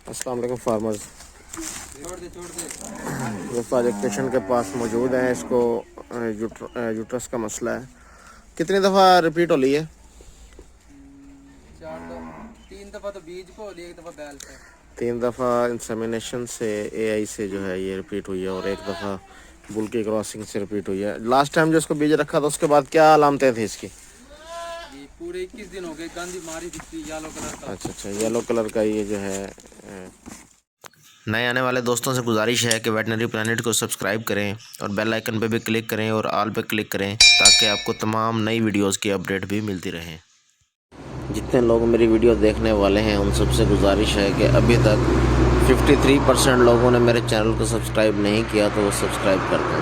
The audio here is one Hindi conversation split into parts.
अस्सलाम वालेकुम फार्मर्स। दोस्तों आज एक पेशेंट के पास मौजूद हैं। इसको यूट्रस का मसला है। कितनी दफ़ा रिपीट हो ली है? 3 दफ़ा तो बीज पे और 1 दफ़ा बैल पे। 3 दफ़ा इंसेमिनेशन से एआई से जो है ये रिपीट हुई है और 1 दफ़ा बुल की क्रॉसिंग से रिपीट हुई है। लास्ट टाइम जो इसको बीज रखा था उसके बाद क्या अलामतें थी इसकी? ये पूरे 21 दिन हो गए, गंद बीमारी दिखती येलो कलर का। अच्छा, येलो कलर का ये जो है। नए आने वाले दोस्तों से गुजारिश है कि वेटनरी प्लानेट को सब्सक्राइब करें और बेल आइकन पे भी क्लिक करें और ऑल पे क्लिक करें ताकि आपको तमाम नई वीडियोस की अपडेट भी मिलती रहे। जितने लोग मेरी वीडियो देखने वाले हैं उन सबसे गुजारिश है कि अभी तक 53% लोगों ने मेरे चैनल को सब्सक्राइब नहीं किया तो वो सब्सक्राइब कर दें।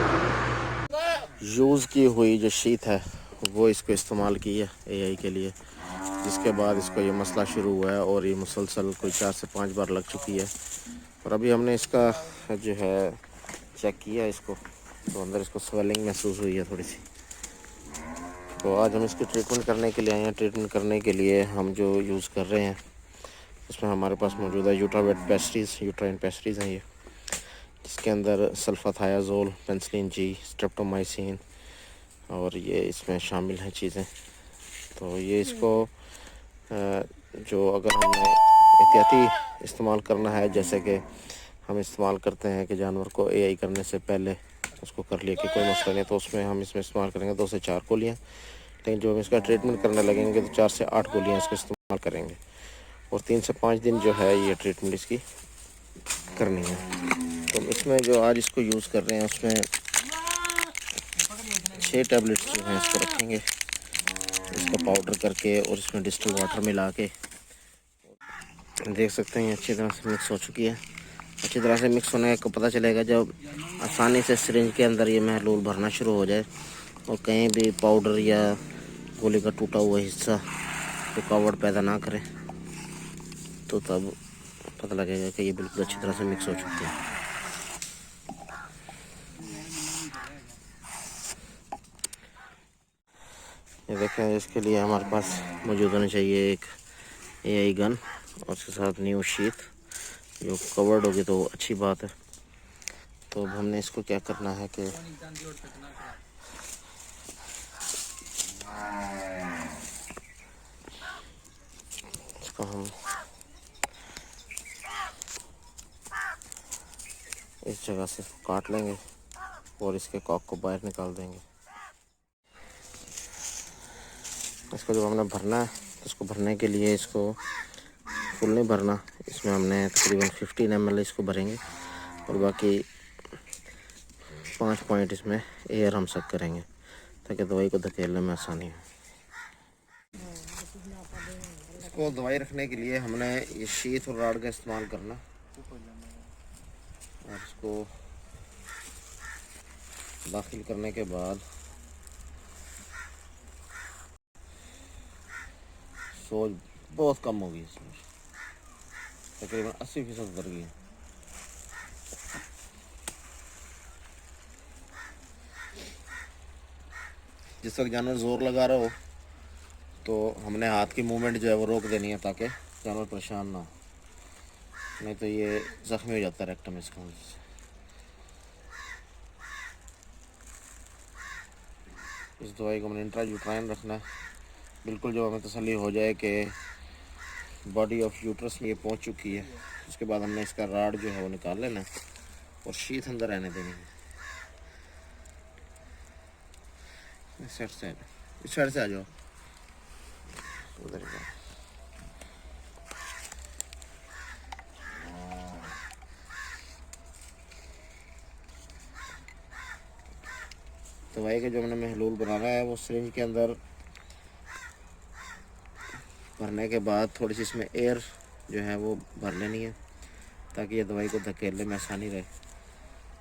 यूज़ की हुई जो शीट है वो इसको इस्तेमाल की है एआई के लिए, जिसके बाद इसको ये मसला शुरू हुआ है और ये मुसलसल कोई 4 से 5 बार लग चुकी है। और अभी हमने इसका जो है चेक किया इसको, तो अंदर इसको स्वेलिंग महसूस हुई है थोड़ी सी। तो आज हम इसकी ट्रीटमेंट करने के लिए आए हैं। ट्रीटमेंट करने के लिए हम जो यूज़ कर रहे हैं उसमें हमारे पास मौजूद है यूट्रावेट पेस्ट्रीज़, यूट्राइन पेस्ट्रीज़ हैं ये, जिसके अंदर सल्फाथायाजोल, पेनिसिलिन जी, स्ट्रेप्टोमाइसिन और ये इसमें शामिल हैं चीज़ें। तो ये इसको जो अगर हमने एहतियाती इस्तेमाल करना है, जैसे कि हम इस्तेमाल करते हैं कि जानवर को एआई करने से पहले उसको कर लिया कि कोई मसला नहीं, तो उसमें हम इसमें इस्तेमाल करेंगे 2 से 4 गोलियाँ। लेकिन जो हम इसका ट्रीटमेंट करने लगेंगे तो 4 से 8 गोलियाँ इसका इस्तेमाल करेंगे और 3 से 5 दिन जो है ये ट्रीटमेंट इसकी करनी है। तो इसमें जो आज इसको यूज़ कर रहे हैं उसमें 6 टैबलेट्स जो हैं इसको रखेंगे, इसको पाउडर करके और इसमें डिस्टिल वाटर मिला के। देख सकते हैं अच्छी तरह से मिक्स हो चुकी है। अच्छी तरह से मिक्स होने को पता चलेगा जब आसानी से सिरिंज के अंदर ये महलूल भरना शुरू हो जाए और कहीं भी पाउडर या गोली का टूटा हुआ हिस्सा रुकावट पैदा ना करे, तो तब पता लगेगा कि ये बिल्कुल अच्छी तरह से मिक्स हो चुकी है। ये देखें, इसके लिए हमारे पास मौजूद होनी चाहिए एक एआई गन और उसके साथ न्यू शीट जो कवर्ड होगी तो अच्छी बात है। तो अब हमने इसको क्या करना है कि इसको हम इस जगह से काट लेंगे और इसके कॉक को बाहर निकाल देंगे। इसको जब हमने भरना है तो इसको भरने के लिए इसको फुल नहीं भरना, इसमें हमने तकरीबन 15 ml इसको भरेंगे और बाकी 5 पॉइंट इसमें एयर हम सक करेंगे ताकि दवाई को धकेलने में आसानी हो। इसको दवाई रखने के लिए हमने ये शीट और राड का इस्तेमाल करना और इसको दाखिल करने के बाद सोज बहुत कम होगी, इसमें तकरीबन 80% उतर गई है। जिस वक्त जानवर ज़ोर लगा रहा हो तो हमने हाथ की मूवमेंट जो है वो रोक देनी है ताकि जानवर परेशान ना हो, नहीं तो ये ज़ख्मी हो जाता है रेक्टम इसका वजह से। इस दवाई को हमने इंट्रायूट्राइन रखना है, बिल्कुल जब हमें तसल्ली हो जाए कि बॉडी ऑफ यूट्रस में ये पहुंच चुकी है, उसके बाद हमने इसका राड जो है वो निकाल लेना है और शीत अंदर रहने देनी है। इस साइड से आ जाओ, उधर जाओ। दवाई का जो हमने महलूल बनाना है वो सिरिंज के अंदर भरने के बाद थोड़ी सी इसमें एयर जो है वो भर लेनी है ताकि ये दवाई को धकेलने में आसानी रहे,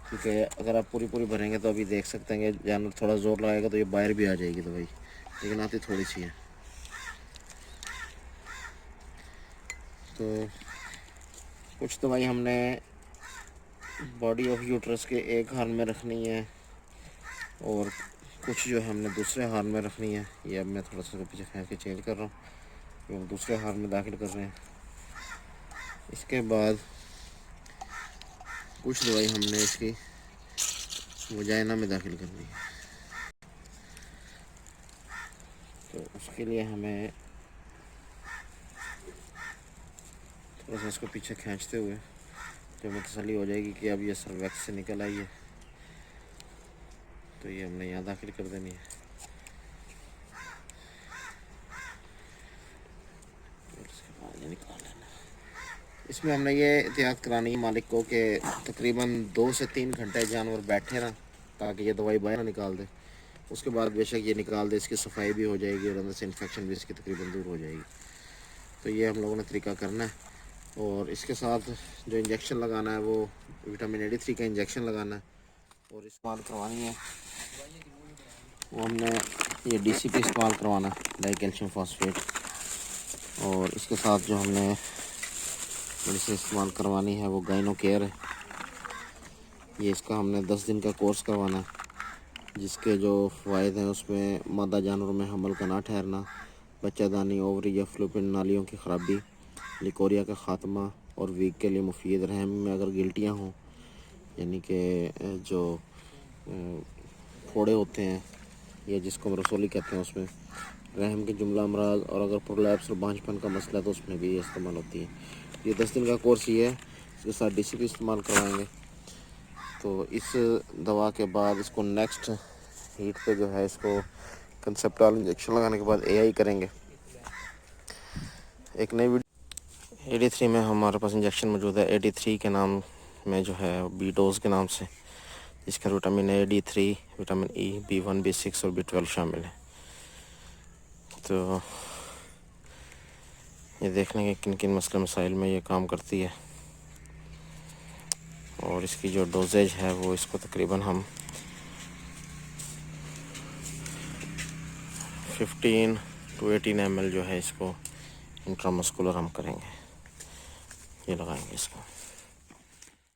क्योंकि अगर आप पूरी पूरी भरेंगे तो अभी देख सकते हैं कि जानवर थोड़ा ज़ोर लगाएगा तो ये बाहर भी आ जाएगी दवाई, लेकिन आती थोड़ी सी है। तो कुछ दवाई हमने बॉडी ऑफ यूट्रस के एक हार्न में रखनी है और कुछ जो है हमने दूसरे हार्न में रखनी है। ये अब मैं थोड़ा सा पीछे फेंक के चेंज कर रहा हूँ, ये हम दूसरे हार्न में दाखिल कर रहे हैं। इसके बाद कुछ दवाई हमने इसकी वजाइना में दाखिल करनी है। तो उसके लिए हमें थोड़ा सा इसको पीछे खींचते हुए जब हमें तसल्ली हो जाएगी कि अब ये सर्वैक्स से निकल आई है, तो ये हमने यहाँ दाखिल कर देनी है। इसमें हमने ये एहतियात करानी है मालिक को कि तकरीबन 2 से 3 घंटे जानवर बैठे ना, ताकि ये दवाई बाहर ना निकाल दे। उसके बाद बेशक ये निकाल दे, इसकी सफाई भी हो जाएगी और अंदर से इन्फेक्शन भी इसकी तकरीबन दूर हो जाएगी। तो ये हम लोगों ने तरीका करना है। और इसके साथ जो इंजेक्शन लगाना है वो विटामिन AD3 का इंजेक्शन लगाना है और इस्तेमाल करवानी है। वो हमने ये DCP इस्तेमाल करवाना है, डाई कैल्शियम फॉस्फेट। और इसके साथ जो हमने मेडिसिन इस्तेमाल करवानी है वो गाइनो केयर है। ये इसका हमने 10 दिन का कोर्स करवाना है, जिसके जो फ़ायदे हैं उसमें मादा जानवरों में हमल का ना ठहरना, बच्चादानी, ओवरी या फ्लूपिन नालियों की ख़राबी, लिकोरिया का ख़ात्मा और वीक के लिए मुफीद। रहम में अगर गिल्टियाँ हों, यानी कि जो फोड़े होते हैं या जिसको हम रसोली कहते हैं, उसमें रहम के जुमला अमराज और अगर प्रोलैप्स और बांझपन का मसला है तो उसमें भी ये इस्तेमाल होती है। ये 10 दिन का कोर्स ही है, इसके साथ DCP इस्तेमाल करवाएंगे। तो इस दवा के बाद इसको नेक्स्ट हीट पे जो है इसको कंसेप्टॉल इंजेक्शन लगाने के बाद AI करेंगे। एक नई वीडियो AD3 में हमारे पास इंजेक्शन मौजूद है, AD3 के नाम में जो है B डोज के नाम से, जिसका vitamin A, D3, vitamin E, B1, B6 और B12 शामिल है। तो ये देखने के किन किन मसले मसाइल में ये काम करती है और इसकी जो डोजेज है वो इसको तकरीबन हम 15 to 18 ml जो है इसको इंट्रामस्कुलर हम करेंगे, ये लगाएंगे इसको।